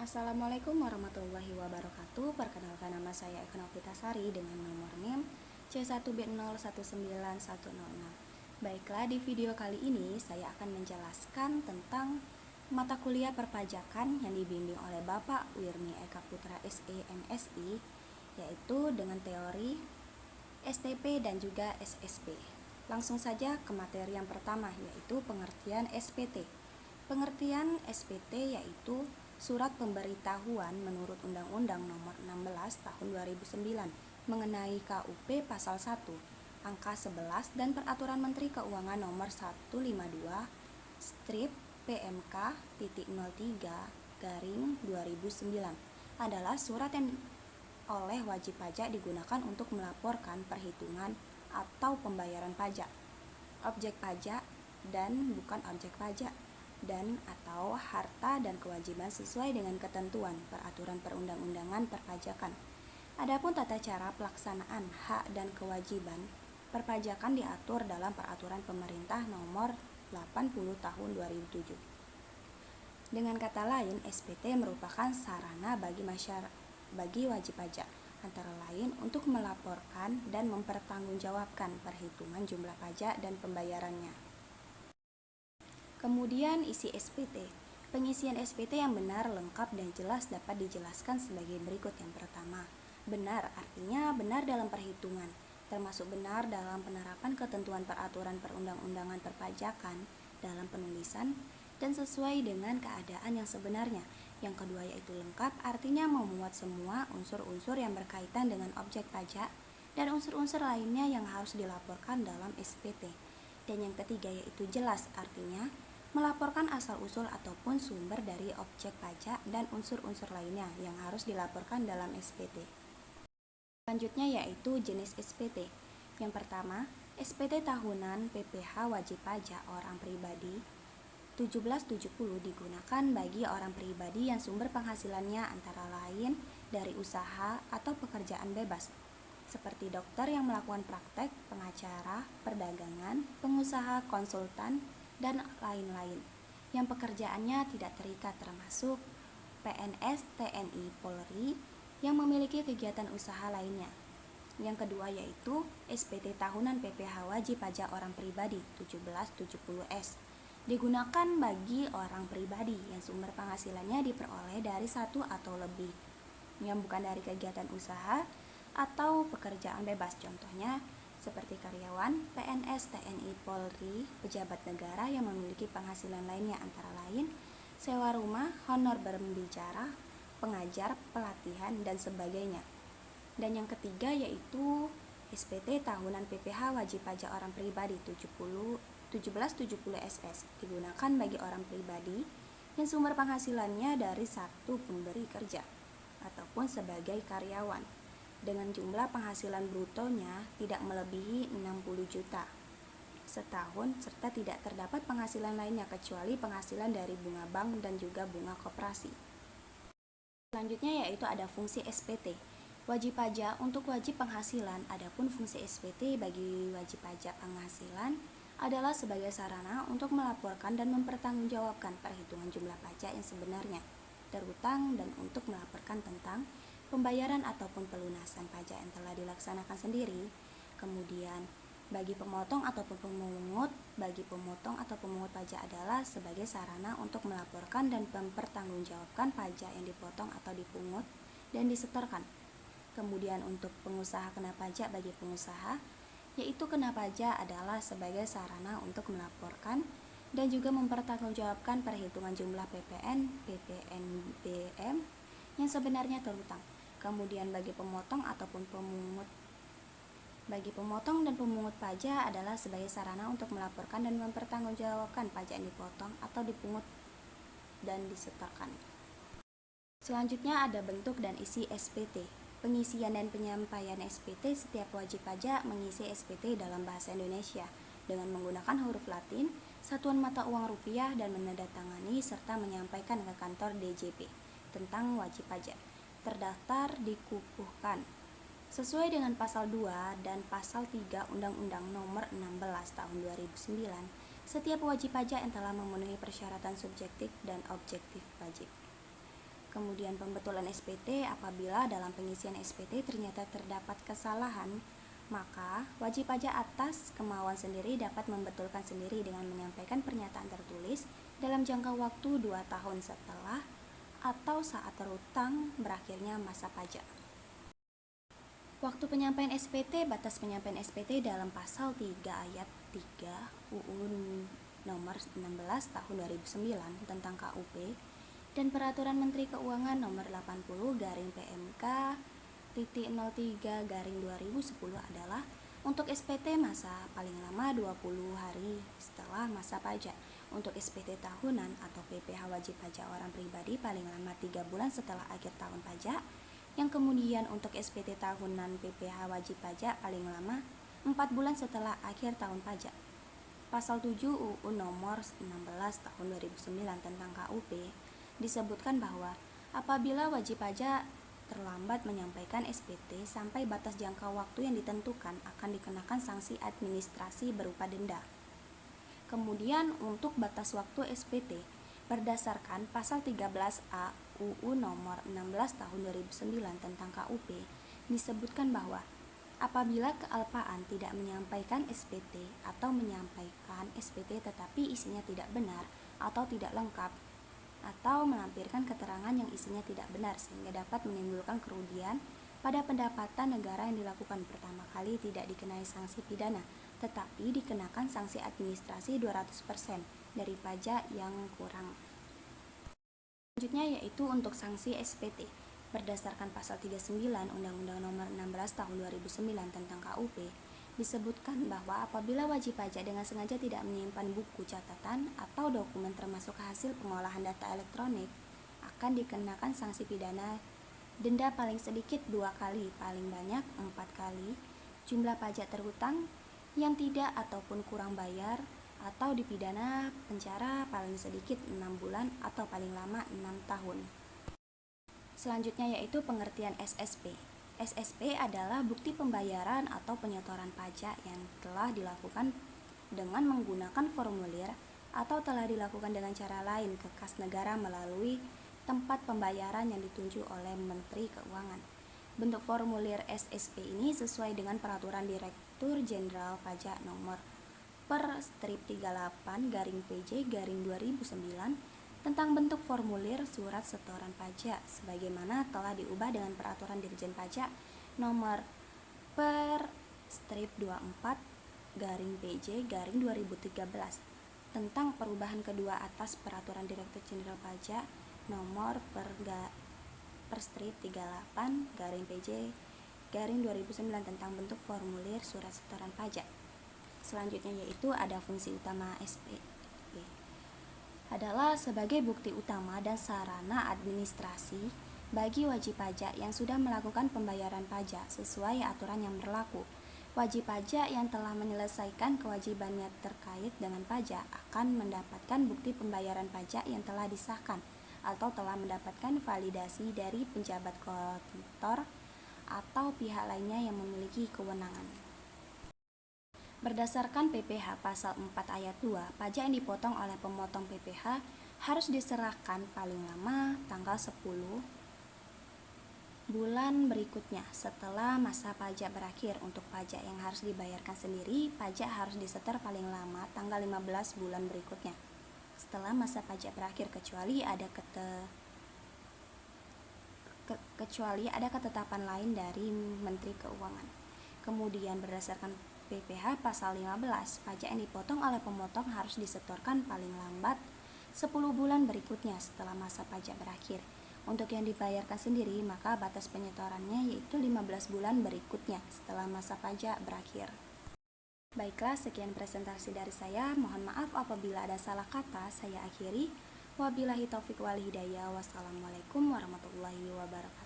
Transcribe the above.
Assalamualaikum warahmatullahi wabarakatuh. Perkenalkan, nama saya Eka Novitasari dengan nomor NIM C1B019106. Baiklah, di video kali ini saya akan menjelaskan tentang mata kuliah perpajakan yang dibimbing oleh Bapak Wirni Eka Putra SE MSI, yaitu dengan teori STP dan juga SSB. Langsung saja ke materi yang pertama, yaitu pengertian SPT. Pengertian SPT yaitu Surat Pemberitahuan menurut Undang-Undang Nomor 16 Tahun 2009 mengenai KUP Pasal 1, Angka 11 dan Peraturan Menteri Keuangan Nomor 152 strip PMK.03/2009 adalah surat yang oleh wajib pajak digunakan untuk melaporkan perhitungan atau pembayaran pajak, objek pajak dan bukan objek pajak, dan atau harta dan kewajiban sesuai dengan ketentuan peraturan perundang-undangan perpajakan. Adapun tata cara pelaksanaan hak dan kewajiban perpajakan diatur dalam Peraturan Pemerintah Nomor 80 Tahun 2007. Dengan kata lain, SPT merupakan sarana bagi wajib pajak, antara lain untuk melaporkan dan mempertanggungjawabkan perhitungan jumlah pajak dan pembayarannya. Kemudian isi SPT. Pengisian SPT yang benar, lengkap, dan jelas dapat dijelaskan sebagai berikut. Yang pertama, benar artinya benar dalam perhitungan, termasuk benar dalam penerapan ketentuan peraturan perundang-undangan perpajakan dalam penulisan dan sesuai dengan keadaan yang sebenarnya. Yang kedua yaitu lengkap, artinya memuat semua unsur-unsur yang berkaitan dengan objek pajak dan unsur-unsur lainnya yang harus dilaporkan dalam SPT. Dan yang ketiga yaitu jelas, artinya melaporkan asal-usul ataupun sumber dari objek pajak dan unsur-unsur lainnya yang harus dilaporkan dalam SPT. Selanjutnya yaitu jenis SPT. Yang pertama, SPT tahunan PPh wajib pajak orang pribadi 1770 digunakan bagi orang pribadi yang sumber penghasilannya antara lain dari usaha atau pekerjaan bebas, seperti dokter yang melakukan praktek, pengacara, perdagangan, pengusaha, konsultan, dan lain-lain, yang pekerjaannya tidak terikat, termasuk PNS, TNI, Polri, yang memiliki kegiatan usaha lainnya. Yang kedua yaitu SPT tahunan PPh wajib pajak orang pribadi 1770S digunakan bagi orang pribadi yang sumber penghasilannya diperoleh dari satu atau lebih, yang bukan dari kegiatan usaha atau pekerjaan bebas, contohnya seperti karyawan, PNS, TNI, Polri, pejabat negara yang memiliki penghasilan lainnya antara lain sewa rumah, honor berbicara, pengajar, pelatihan, dan sebagainya. Dan yang ketiga yaitu SPT tahunan PPh wajib pajak orang pribadi 1770SS digunakan bagi orang pribadi yang sumber penghasilannya dari satu pemberi kerja ataupun sebagai karyawan dengan jumlah penghasilan brutonya tidak melebihi 60 juta setahun serta tidak terdapat penghasilan lainnya kecuali penghasilan dari bunga bank dan juga bunga koperasi. Selanjutnya yaitu ada fungsi SPT. Wajib pajak untuk wajib penghasilan, adapun fungsi SPT bagi wajib pajak penghasilan adalah sebagai sarana untuk melaporkan dan mempertanggungjawabkan perhitungan jumlah pajak yang sebenarnya, terutang, dan untuk melaporkan tentang pembayaran ataupun pelunasan pajak yang telah dilaksanakan sendiri. Kemudian bagi pemotong ataupun pemungut pajak adalah sebagai sarana untuk melaporkan dan mempertanggungjawabkan pajak yang dipotong atau dipungut dan disetorkan. Kemudian untuk pengusaha kena pajak bagi pengusaha, yaitu kena pajak adalah sebagai sarana untuk melaporkan dan juga mempertanggungjawabkan perhitungan jumlah PPN, PPNBM yang sebenarnya terutang. Kemudian bagi pemotong dan pemungut pajak adalah sebagai sarana untuk melaporkan dan mempertanggungjawabkan pajak yang dipotong atau dipungut dan disetorkan. Selanjutnya ada bentuk dan isi SPT. Pengisian dan penyampaian SPT, setiap wajib pajak mengisi SPT dalam bahasa Indonesia dengan menggunakan huruf Latin, satuan mata uang rupiah, dan menandatangani serta menyampaikan ke kantor DJP tentang wajib pajak terdaftar dikukuhkan sesuai dengan pasal 2 dan pasal 3 Undang-Undang Nomor 16 Tahun 2009. Setiap wajib pajak yang telah memenuhi persyaratan subjektif dan objektif wajib. Kemudian pembetulan SPT, apabila dalam pengisian SPT ternyata terdapat kesalahan, maka wajib pajak atas kemauan sendiri dapat membetulkan sendiri dengan menyampaikan pernyataan tertulis dalam jangka waktu 2 tahun setelah atau saat terhutang berakhirnya masa pajak. Waktu penyampaian SPT, batas penyampaian SPT dalam pasal 3 ayat 3 UU nomor 16 tahun 2009 tentang KUP dan Peraturan Menteri Keuangan nomor 80 garing PMK titik 03 garing 2010 adalah untuk SPT masa paling lama 20 hari setelah masa pajak. Untuk SPT tahunan atau PPh wajib pajak orang pribadi paling lama 3 bulan setelah akhir tahun pajak. Yang kemudian untuk SPT tahunan PPh wajib pajak paling lama 4 bulan setelah akhir tahun pajak. Pasal 7 UU nomor 16 tahun 2009 tentang KUP disebutkan bahwa apabila wajib pajak terlambat menyampaikan SPT sampai batas jangka waktu yang ditentukan akan dikenakan sanksi administrasi berupa denda. Kemudian untuk batas waktu SPT berdasarkan pasal 13A UU nomor 16 tahun 2009 tentang KUP disebutkan bahwa apabila kealpaan tidak menyampaikan SPT atau menyampaikan SPT tetapi isinya tidak benar atau tidak lengkap atau melampirkan keterangan yang isinya tidak benar sehingga dapat menimbulkan kerugian pada pendapatan negara yang dilakukan pertama kali tidak dikenai sanksi pidana, tetapi dikenakan sanksi administrasi 200% dari pajak yang kurang. Selanjutnya yaitu untuk sanksi SPT. Berdasarkan pasal 39 Undang-Undang Nomor 16 Tahun 2009 tentang KUP, disebutkan bahwa apabila wajib pajak dengan sengaja tidak menyimpan buku catatan atau dokumen termasuk hasil pengolahan data elektronik, akan dikenakan sanksi pidana denda paling sedikit 2 kali, paling banyak 4 kali jumlah pajak terhutang yang tidak ataupun kurang bayar, atau dipidana penjara paling sedikit 6 bulan atau paling lama 6 tahun. Selanjutnya yaitu pengertian SSP. SSP adalah bukti pembayaran atau penyetoran pajak yang telah dilakukan dengan menggunakan formulir atau telah dilakukan dengan cara lain ke kas negara melalui tempat pembayaran yang ditunjuk oleh Menteri Keuangan. Bentuk formulir SSP ini sesuai dengan Peraturan Direktur Jenderal Pajak Nomor Per/38/PJ/2009 tentang bentuk formulir surat setoran pajak sebagaimana telah diubah dengan Peraturan Dirjen Pajak Nomor Per/24/PJ/2013 tentang perubahan kedua atas Peraturan Direktur Jenderal Pajak Nomor Per/38/PJ/2009 tentang bentuk formulir surat setoran pajak. Selanjutnya yaitu ada fungsi utama SPP adalah sebagai bukti utama dan sarana administrasi bagi wajib pajak yang sudah melakukan pembayaran pajak sesuai aturan yang berlaku. Wajib pajak yang telah menyelesaikan kewajibannya terkait dengan pajak akan mendapatkan bukti pembayaran pajak yang telah disahkan atau telah mendapatkan validasi dari penjabat kantor atau pihak lainnya yang memiliki kewenangan. Berdasarkan PPh pasal 4 ayat 2, pajak yang dipotong oleh pemotong PPh harus diserahkan paling lama tanggal 10 bulan berikutnya setelah masa pajak berakhir. Untuk pajak yang harus dibayarkan sendiri, pajak harus disetor paling lama tanggal 15 bulan berikutnya setelah masa pajak berakhir kecuali ada ketetapan lain dari Menteri Keuangan. Kemudian berdasarkan PPh pasal 15, pajak yang dipotong oleh pemotong harus disetorkan paling lambat 10 bulan berikutnya setelah masa pajak berakhir. Untuk yang dibayarkan sendiri, maka batas penyetorannya yaitu 15 bulan berikutnya setelah masa pajak berakhir. Baiklah, sekian presentasi dari saya. Mohon maaf apabila ada salah kata. Saya akhiri. Wabillahi taufiq wal hidayah. Wassalamualaikum warahmatullahi wabarakatuh.